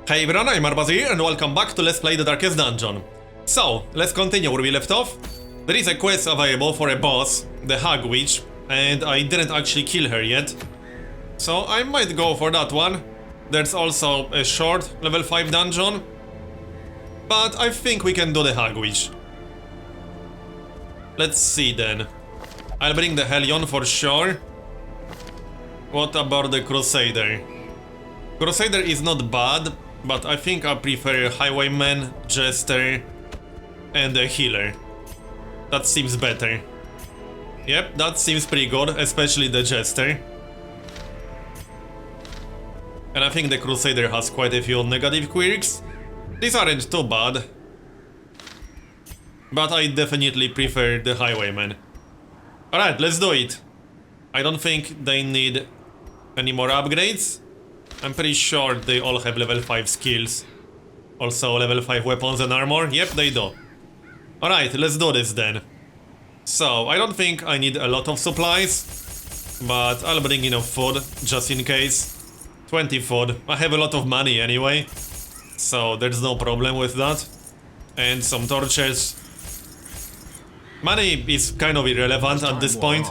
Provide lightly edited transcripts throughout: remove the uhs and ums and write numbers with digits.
Hey everyone, I'm Marbozir and welcome back to Let's Play the Darkest Dungeon. So, let's continue where we left off. There is a quest available for a boss, the Hag Witch, and I didn't actually kill her yet. So I might go for that one. There's also a short level 5 dungeon. But I think we can do the Hag Witch. Let's see then. I'll bring the Hellion for sure. What about the Crusader? Crusader is not bad, but I think I prefer Highwayman, Jester, and a Healer. That seems better. Yep, that seems pretty good, especially the Jester. And I think the Crusader has quite a few negative quirks. These aren't too bad. But I definitely prefer the Highwayman. Alright, let's do it. I don't think they need any more upgrades. I'm pretty sure they all have level 5 skills. Also level 5 weapons and armor. Yep, they do. Alright, let's do this then. So, I don't think I need a lot of supplies, but I'll bring enough food, just in case. 20 food. I have a lot of money anyway, so there's no problem with that. And some torches. Money is kind of irrelevant at this point,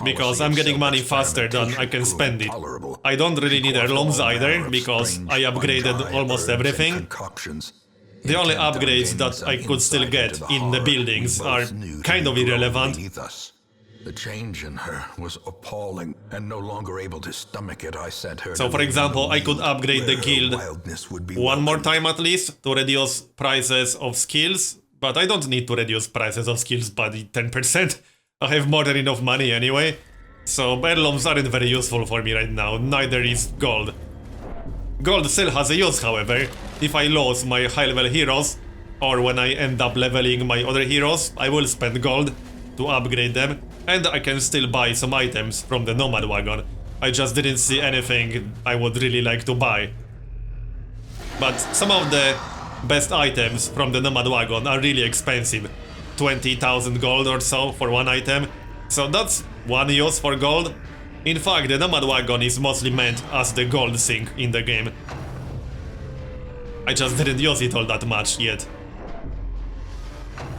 because I'm getting money faster than I can spend it. I don't really need heirlooms either, because I upgraded almost everything. The only upgrades that I could still get in the buildings are kind of irrelevant. The change in her was appalling, and no longer able to stomach it, I sent her. So for example, I could upgrade the guild one more time at least to reduce prices of skills, but I don't need to reduce prices of skills by 10%. I have more than enough money anyway, so heirlooms aren't very useful for me right now, neither is gold. Gold still has a use, however. If I lose my high-level heroes, or when I end up leveling my other heroes, I will spend gold to upgrade them, and I can still buy some items from the Nomad Wagon. I just didn't see anything I would really like to buy. But some of the best items from the Nomad Wagon are really expensive. 20,000 gold or so for one item. So that's one use for gold. In fact, the Nomad Wagon is mostly meant as the gold sink in the game. I just didn't use it all that much yet.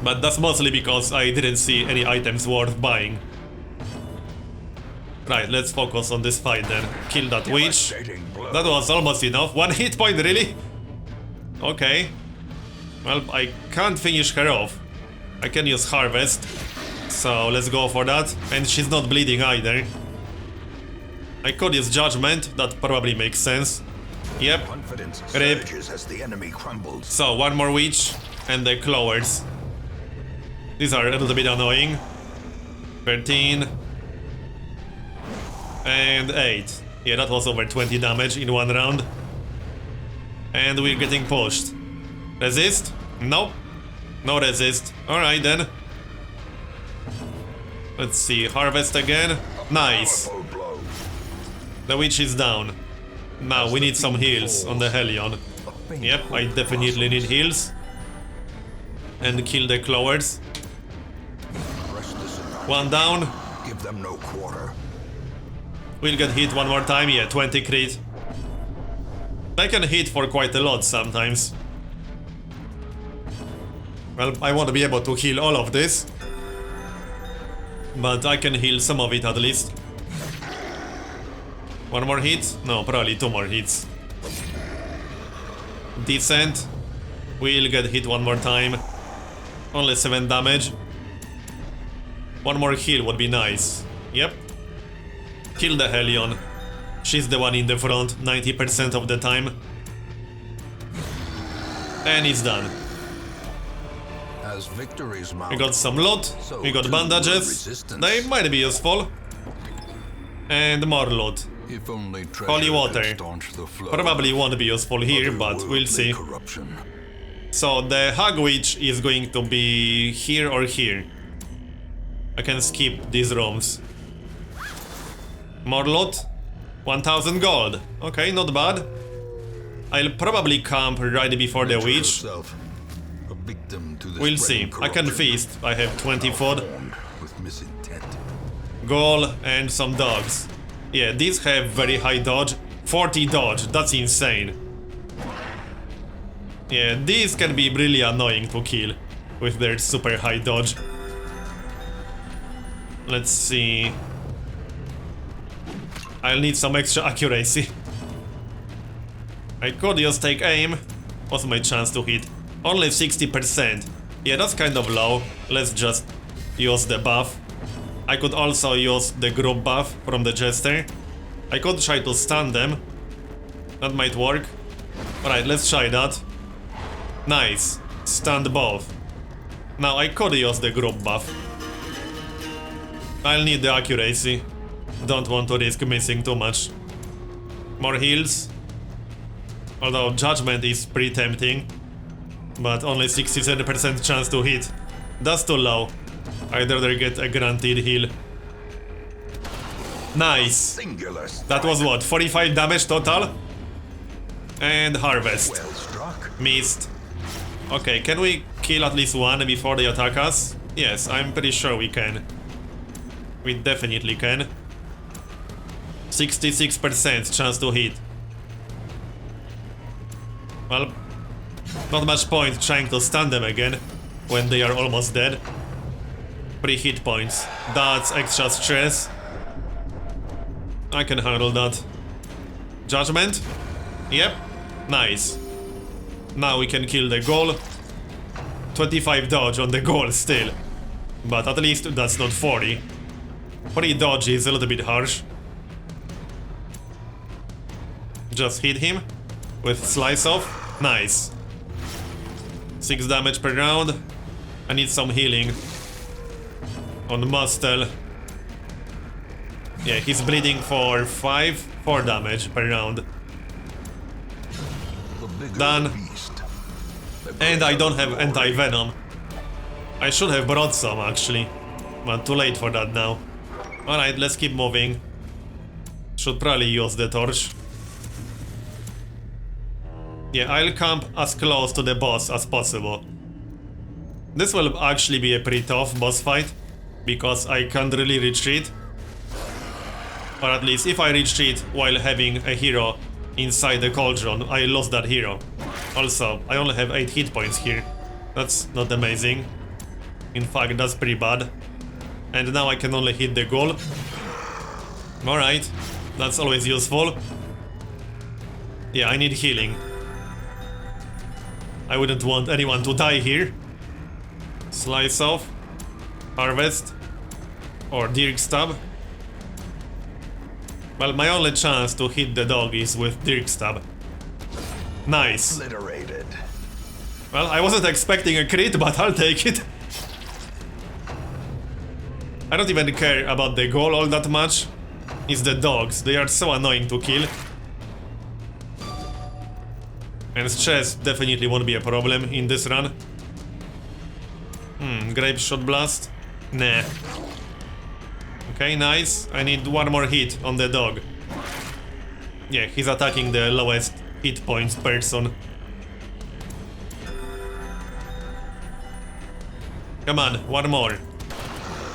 But that's mostly because I didn't see any items worth buying. Right, let's focus on this fight then. Kill that witch. That was almost enough. One hit point, really? Okay. Well, I can't finish her off. I can use Harvest. So let's go for that. And she's not bleeding either. I could use Judgment. That probably makes sense. Yep. Rip. So one more witch. And the Clowers. These are a little bit annoying. 13. And 8. Yeah, that was over 20 damage in one round. And we're getting pushed. Resist? Nope. No resist. Alright then. Let's see. Harvest again. Nice. The witch is down. Now we need some heals on the Hellion. Yep, I definitely need heals. And kill the Clowers. One down. Give them no quarter. We'll get hit one more time. Yeah, 20 crit. I can hit for quite a lot sometimes. Well, I won't be able to heal all of this, but I can heal some of it at least. One more hit? No, probably 2 more hits. Decent. We'll get hit one more time. Only 7 damage. One more heal would be nice. Yep. Kill the Hellion. She's the one in the front 90% of the time. And it's done. As victories mount, We got some loot. We got bandages. They might be useful. And more loot. if only Holy water. The flow. Probably won't be useful here, but we'll see. Corruption. So the Hag Witch is going to be here or here. I can skip these rooms. More loot. 1000 gold. Okay, not bad. I'll probably camp right before the witch. We'll see. I can feast. I have 20 food. Goal and some dogs. Yeah, these have very high dodge. 40 dodge. That's insane. Yeah, these can be really annoying to kill with their super high dodge. Let's see. I'll need some extra accuracy. I could just take aim. What's my chance to hit? Only 60%. Yeah, that's kind of low. Let's just use the buff. I could also use the group buff from the Jester. I could try to stun them. That might work. Alright, let's try that. Nice. Stunned both. Now I could use the group buff. I'll need the accuracy. Don't want to risk missing too much. More heals. Although Judgment is pretty tempting. But only 67% chance to hit. That's too low. I'd rather get a guaranteed heal. Nice. That was what? 45 damage total? And harvest. Well struck. Missed. Okay, can we kill at least one before they attack us? Yes, I'm pretty sure we can. We definitely can. 66% chance to hit. Well, not much point trying to stun them again when they are almost dead. 3 hit points. That's extra stress. I can handle that. Judgment? Yep. Nice. Now we can kill the goal. 25 dodge on the goal still. But at least that's not 40. 40 dodge is a little bit harsh. Just hit him with slice off. Nice. 6 damage per round. I need some healing on Mustel. Yeah, he's bleeding for 4 damage per round. Done. And I don't have anti-venom. I should have brought some actually, but too late for that now. Alright, let's keep moving. Should probably use the torch. Yeah, I'll camp as close to the boss as possible. This will actually be a pretty tough boss fight, because I can't really retreat. Or at least if I retreat while having a hero inside the cauldron, I lost that hero. Also, I only have 8 hit points here. That's not amazing. In fact, that's pretty bad. And now I can only hit the goal. Alright, that's always useful. Yeah, I need healing. I wouldn't want anyone to die here. Slice off. Harvest. Or Dirk Stab. Well, my only chance to hit the dog is with Dirk Stab. Nice. Obliterated. Well, I wasn't expecting a crit, but I'll take it. I don't even care about the goal all that much. It's the dogs, they are so annoying to kill. And stress definitely won't be a problem in this run. Grape Shot Blast? Nah. Okay, nice. I need one more hit on the dog. Yeah, he's attacking the lowest hit points person. Come on, one more.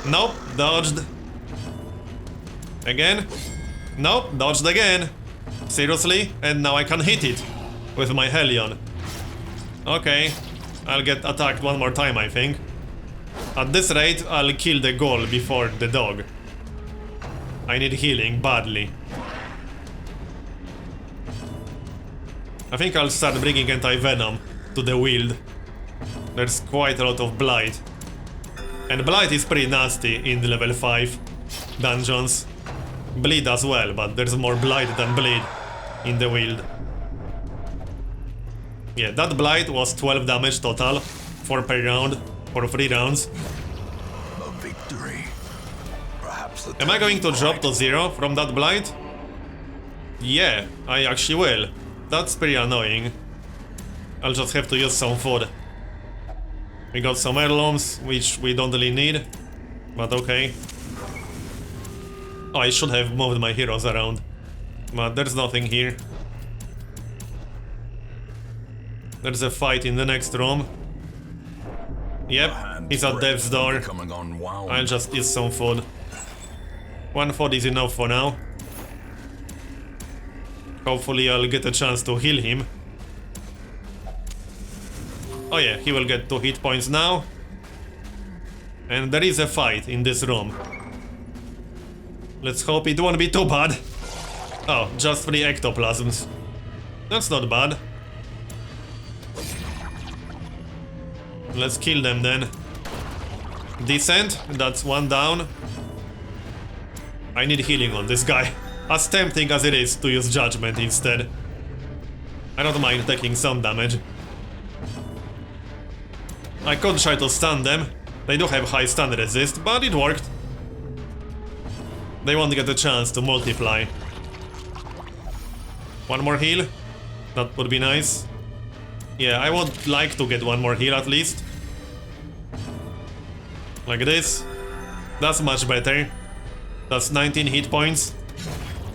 Nope, dodged. Again? Nope, dodged again. Seriously? And now I can hit it with my Hellion. Okay, I'll get attacked one more time, I think. At this rate, I'll kill the goal before the dog. I need healing badly. I think I'll start bringing anti-venom to the wield. There's quite a lot of blight. And blight is pretty nasty in the level 5 dungeons. Bleed as well, but there's more blight than bleed in the wield. Yeah, that blight was 12 damage total, 4 per round, for 3 rounds. A victory. Perhaps Am I going to drop to 0 from that blight? Yeah, I actually will. That's pretty annoying. I'll just have to use some food. We got some heirlooms, which we don't really need, but okay. Oh, I should have moved my heroes around, but there's nothing here. There's a fight in the next room. Yep, he's at death's door. I'll just eat some food. 1 food is enough for now. Hopefully I'll get a chance to heal him. Oh yeah, he will get 2 hit points now. And there is a fight in this room. Let's hope it won't be too bad. Oh, just 3 ectoplasms. That's not bad. Let's kill them then. Decent, that's 1 down. I need healing on this guy. As tempting as it is to use judgment instead. I don't mind taking some damage. I could try to stun them. They do have high stun resist, but it worked. They won't get a chance to multiply. 1 more heal. That would be nice. Yeah, I would like to get 1 more heal at least. Like this. That's much better. That's 19 hit points.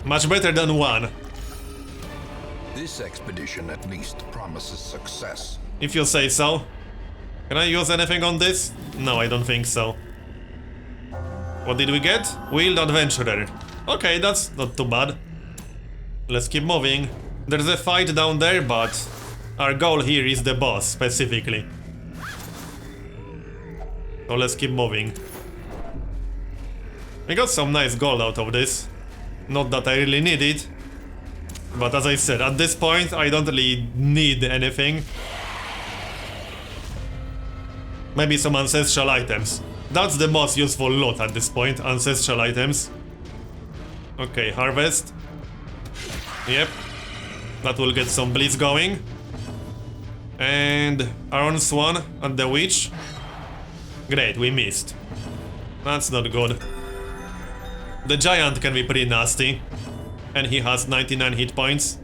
Much better than 1. This expedition at least promises success. If you say so. Can I use anything on this? No, I don't think so. What did we get? Wheeled Adventurer. Okay, that's not too bad. Let's keep moving. There's a fight down there, but our goal here is the boss, specifically. So let's keep moving. We got some nice gold out of this. Not that I really need it. But as I said, at this point, I don't really need anything. Maybe some ancestral items. That's the most useful loot at this point, ancestral items. Okay, harvest. Yep. That will get some blitz going. And Iron Swan and the Witch. Great, we missed. That's not good. The Giant can be pretty nasty. And he has 99 hit points.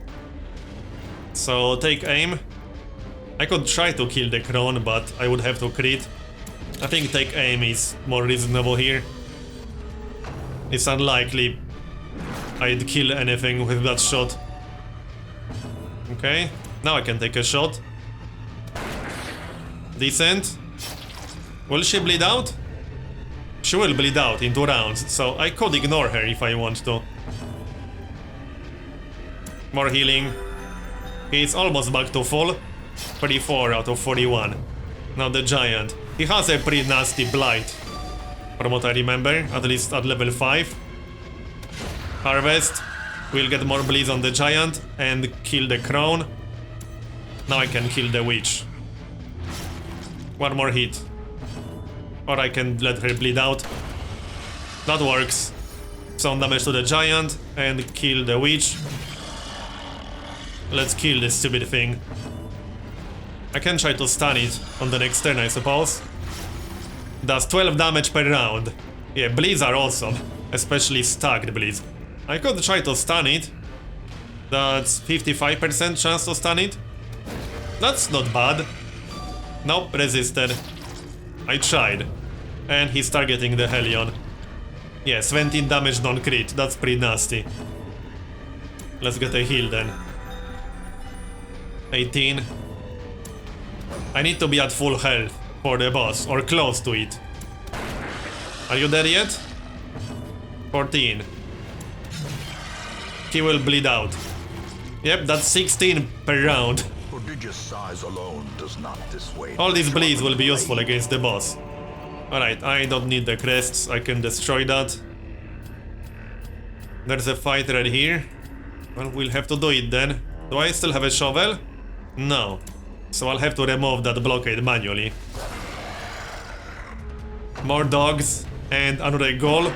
So take aim. I could try to kill the Crone, but I would have to crit. I think take aim is more reasonable here. It's unlikely I'd kill anything with that shot. Okay, now I can take a shot. Decent. Will she bleed out? She will bleed out in 2 rounds, so I could ignore her if I want to. More healing. He's almost back to full. 34 out of 41. Now the Giant. He has a pretty nasty blight, from what I remember, at least at level 5. Harvest. We'll get more bleeds on the Giant and kill the Crone. Now I can kill the Witch. 1 more hit. Or I can let her bleed out. That works. Some damage to the Giant and kill the Witch. Let's kill this stupid thing. I can try to stun it on the next turn, I suppose. Does 12 damage per round. Yeah, bleeds are awesome. Especially stacked bleeds. I could try to stun it. That's 55% chance to stun it. That's not bad. Nope, resisted. I tried. And he's targeting the Hellion. Yeah, 17 damage non-crit. That's pretty nasty. Let's get a heal then. 18. I need to be at full health for the boss, or close to it. Are you there yet? 14. He will bleed out. Yep, that's 16 per round. Prodigious size alone does not dissuade. All these bleeds will be useful against the boss. Alright, I don't need the crests, I can destroy that. There's a fight right here. Well, we'll have to do it then. Do I still have a shovel? No. So I'll have to remove that blockade manually. More dogs and another goal.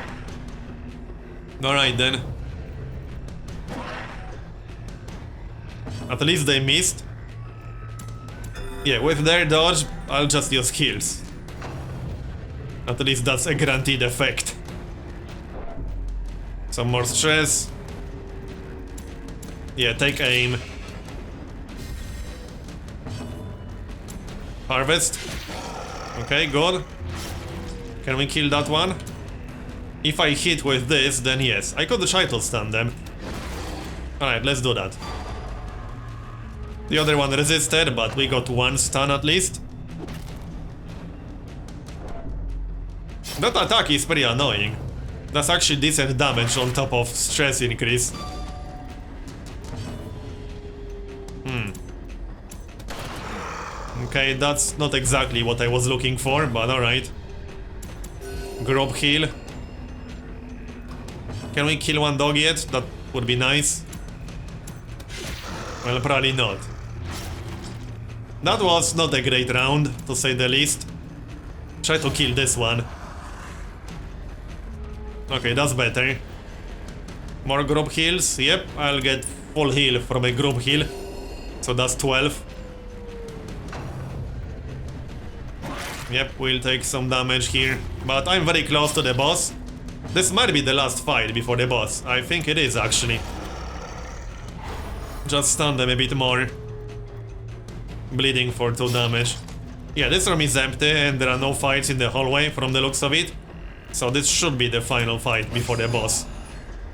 Alright then. At least they missed. Yeah, with their dodge, I'll just use heals. At least that's a guaranteed effect. Some more stress. Yeah, take aim. Harvest. Okay, good. Can we kill that one? If I hit with this, then yes. I could try to stun them. Alright, let's do that. The other one resisted, but we got 1 stun at least. That attack is pretty annoying. That's actually decent damage on top of stress increase. Okay, that's not exactly what I was looking for, but alright. Group heal. Can we kill one dog yet? That would be nice. Well, probably not. That was not a great round, to say the least. Try to kill this one. Okay, that's better. More group heals. Yep, I'll get full heal from a group heal. So that's 12. Yep, we'll take some damage here. But I'm very close to the boss. This might be the last fight before the boss. I think it is, actually. Just stun them a bit more. Bleeding for 2 damage. Yeah, this room is empty and there are no fights in the hallway from the looks of it. So this should be the final fight before the boss.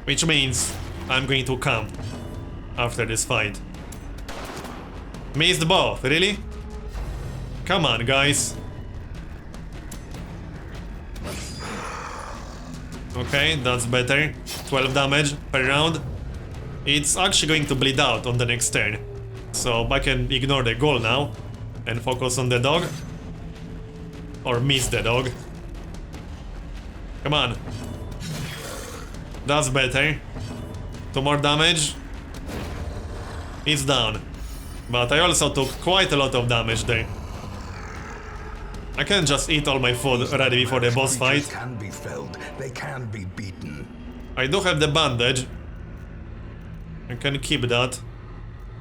Which means I'm going to camp after this fight. Missed both, really? Come on, guys. Okay, that's better. 12 damage per round. It's actually going to bleed out on the next turn. So I can ignore the goal now and focus on the dog. Or miss the dog. Come on. That's better. 2 more damage. It's down. But I also took quite a lot of damage there. I can't just eat all my food ready before the boss fight. Can be felled. They can be beaten. I do have the bandage. I can keep that.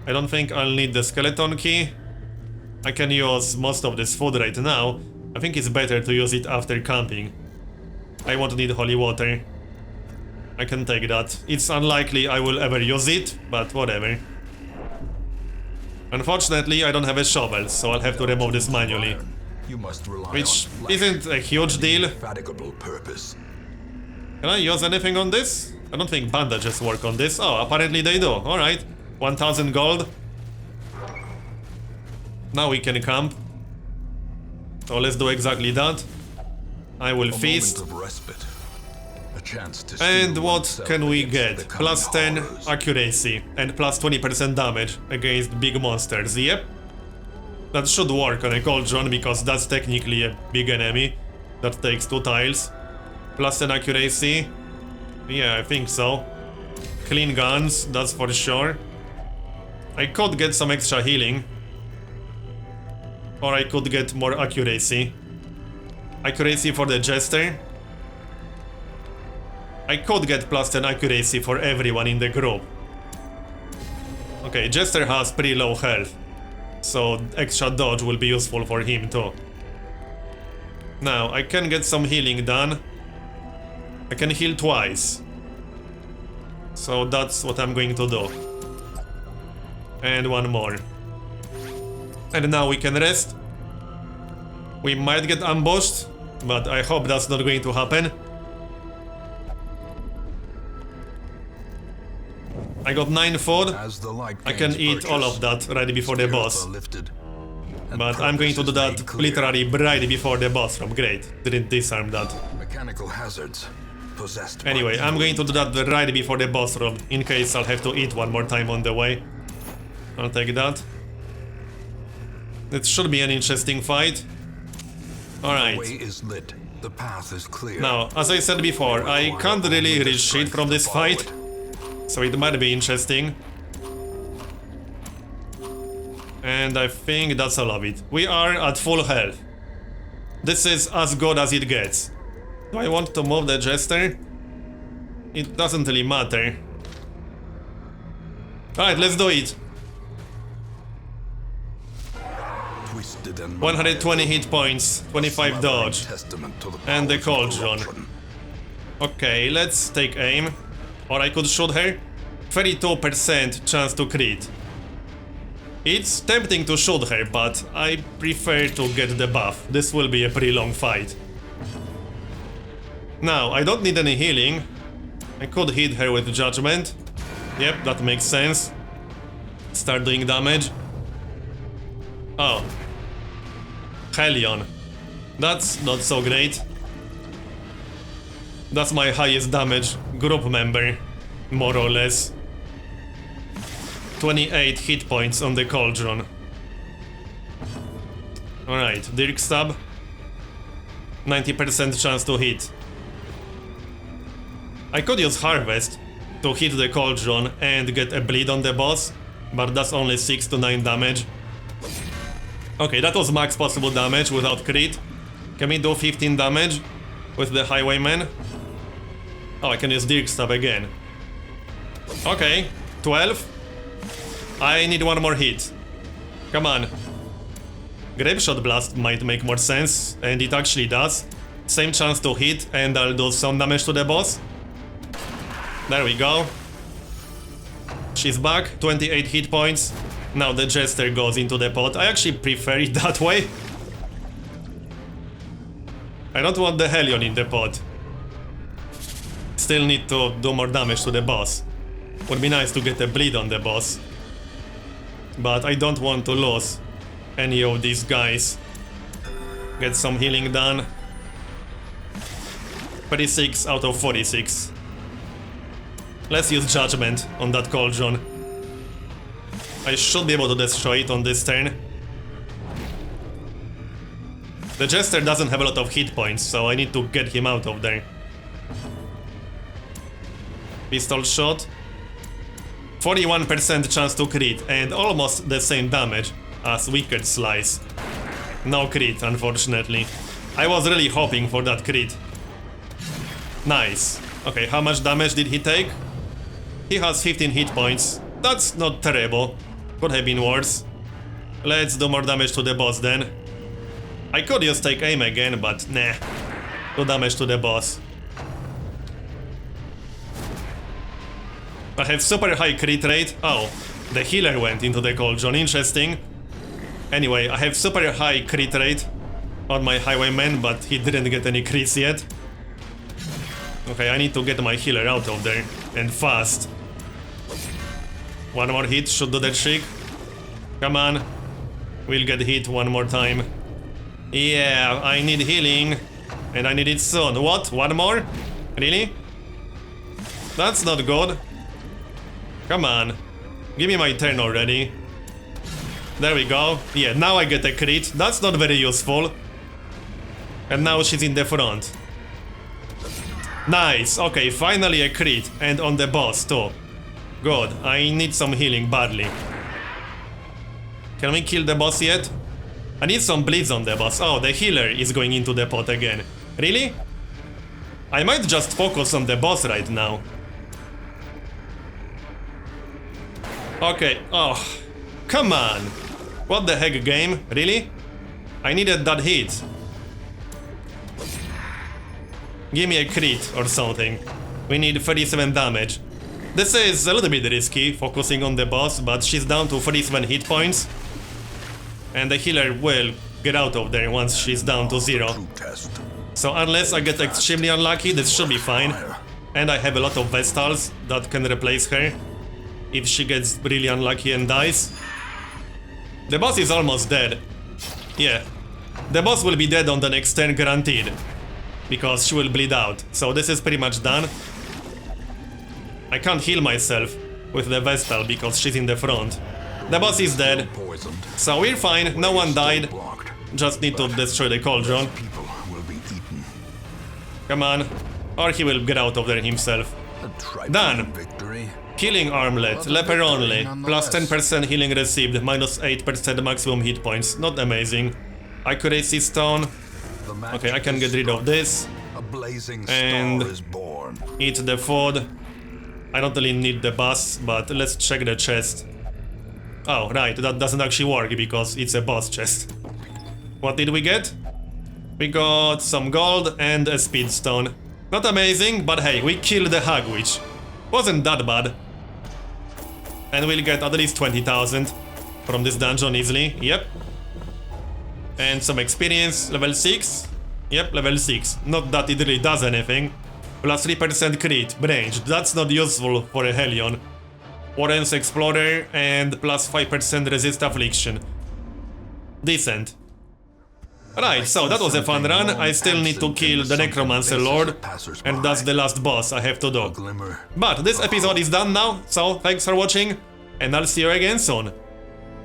I don't think I'll need the skeleton key. I can use most of this food right now. I think it's better to use it after camping. I won't need holy water. I can take that. It's unlikely I will ever use it, but whatever. Unfortunately, I don't have a shovel, so I'll have to remove this manually. You must rely Which on isn't a huge deal. indefatigable purpose. Can I use anything on this? I don't think bandages work on this. Oh, apparently they do. Alright. 1000 gold. Now we can camp. So let's do exactly that. I will feast. Moment of respite. A chance to And steel what oneself can we against the get? coming Plus 10 horrors. accuracy and plus 20% damage against big monsters. Yep. That should work on a cauldron because that's technically a big enemy that takes 2 tiles. Plus 10 accuracy. Yeah, I think so. Clean guns, that's for sure. I could get some extra healing. Or I could get more accuracy. Accuracy for the Jester. I could get plus 10 accuracy for everyone in the group. Okay, Jester has pretty low health. So extra dodge will be useful for him too. Now, I can get some healing done. I can heal twice. So that's what I'm going to do. And one more. And now we can rest. We might get ambushed, but I hope that's not going to happen. I got 9 food. As the light I can gains eat all purchase, of that right before the spirits boss. are lifted, and But I'm going to do purpose is that made clear. literally right before the boss room. Great, didn't disarm that. Mechanical hazards possessed by Anyway, I'm evil going to do that right before the boss room, in case I'll have to eat one more time on the way. I'll take that. It should be an interesting fight. The Alright. way is lit. The path is clear. Now, as I said before, I can't really reach shit from this fight. So it might be interesting. And I think that's all of it. We are at full health. This is as good as it gets. Do I want to move the Jester? It doesn't really matter. Alright, let's do it. Twisted and 120 hit points, 25 dodge. Testament to the And the powers of cauldron. corruption. Okay, let's take aim. Or I could shoot her. 32% chance to crit. It's tempting to shoot her, but I prefer to get the buff. This will be a pretty long fight. Now, I don't need any healing. I could hit her with judgment. Yep, that makes sense. Start doing damage. Oh. Hellion. That's not so great. That's my highest damage group member, more or less. 28 hit points on the cauldron. Alright, Dirk Stab. 90% chance to hit. I could use Harvest to hit the Cauldron and get a bleed on the boss, but that's only 6 to 9 damage. Okay, that was max possible damage without crit. Can we do 15 damage with the Highwayman? Oh, I can use Dirk Stab again. Okay, 12. I need one more hit. Come on. Grapeshot Blast might make more sense, and it actually does. Same chance to hit, and I'll do some damage to the boss. There we go. She's back, 28 hit points. Now the Jester goes into the pot. I actually prefer it that way. I don't want the Hellion in the pot. Still need to do more damage to the boss. Would be nice to get a bleed on the boss. But I don't want to lose any of these guys. Get some healing done. 36 out of 46. Let's use Judgment on that Cauldron. I should be able to destroy it on this turn. The Jester doesn't have a lot of hit points, so I need to get him out of there. Pistol shot. 41% chance to crit and almost the same damage as Wicked Slice. No crit, unfortunately. I was really hoping for that crit. Nice. Okay, how much damage did he take? He has 15 hit points. That's not terrible. Could have been worse. Let's do more damage to the boss then. I could just take aim again, but nah. Do damage to the boss. I have super high crit rate. Oh, the healer went into the Cauldron. Interesting. Anyway, I have super high crit rate on my Highwayman, but he didn't get any crits yet. Okay, I need to get my healer out of there, and fast. One more hit should do the trick. Come on. We'll get hit one more time. Yeah, I need healing. And I need it soon. What? One more? Really? That's not good. Come on. Give me my turn already. There we go. Yeah, now I get a crit. That's not very useful. And now she's in the front. Nice. Okay, finally a crit. And on the boss too. Good. I need some healing badly. Can we kill the boss yet? I need some bleeds on the boss. Oh, the healer is going into the pot again. Really? I might just focus on the boss right now. Okay. Oh, come on. What the heck, game? Really? I needed that hit. Give me a crit or something. We need 37 damage. This is a little bit risky, focusing on the boss, but she's down to 37 hit points. And the healer will get out of there once she's down to 0. So unless I get extremely unlucky, this should be fine. And I have a lot of Vestals that can replace her if she gets really unlucky and dies. The boss is almost dead. Yeah. The boss will be dead on the next turn guaranteed. Because she will bleed out. So this is pretty much done. I can't heal myself with the Vestal because she's in the front. The boss is dead. So we're fine, no one died. Just need to destroy the Cauldron. Come on. Or he will get out of there himself. Done. Healing Armlet, Leper only. Plus 10% healing received, minus 8% maximum hit points. Not amazing. Accuracy Stone. Okay, I can get rid of this. And eat the food. I don't really need the boss, but let's check the chest. Oh, right, that doesn't actually work because it's a boss chest. What did we get? We got some gold and a speed stone. Not amazing, but hey, we killed the Hag Witch. Wasn't that bad. And we'll get at least 20,000 from this dungeon easily. Yep. And some experience, level 6. Yep, level 6. Not that it really does anything. Plus 3% crit, range. That's not useful for a Hellion. Warren's Explorer and plus 5% resist affliction. Decent. Right, so that was a fun run. I still need to kill the Necromancer Lord, and that's the last boss I have to do. But this episode is done now, so thanks for watching, and I'll see you again soon.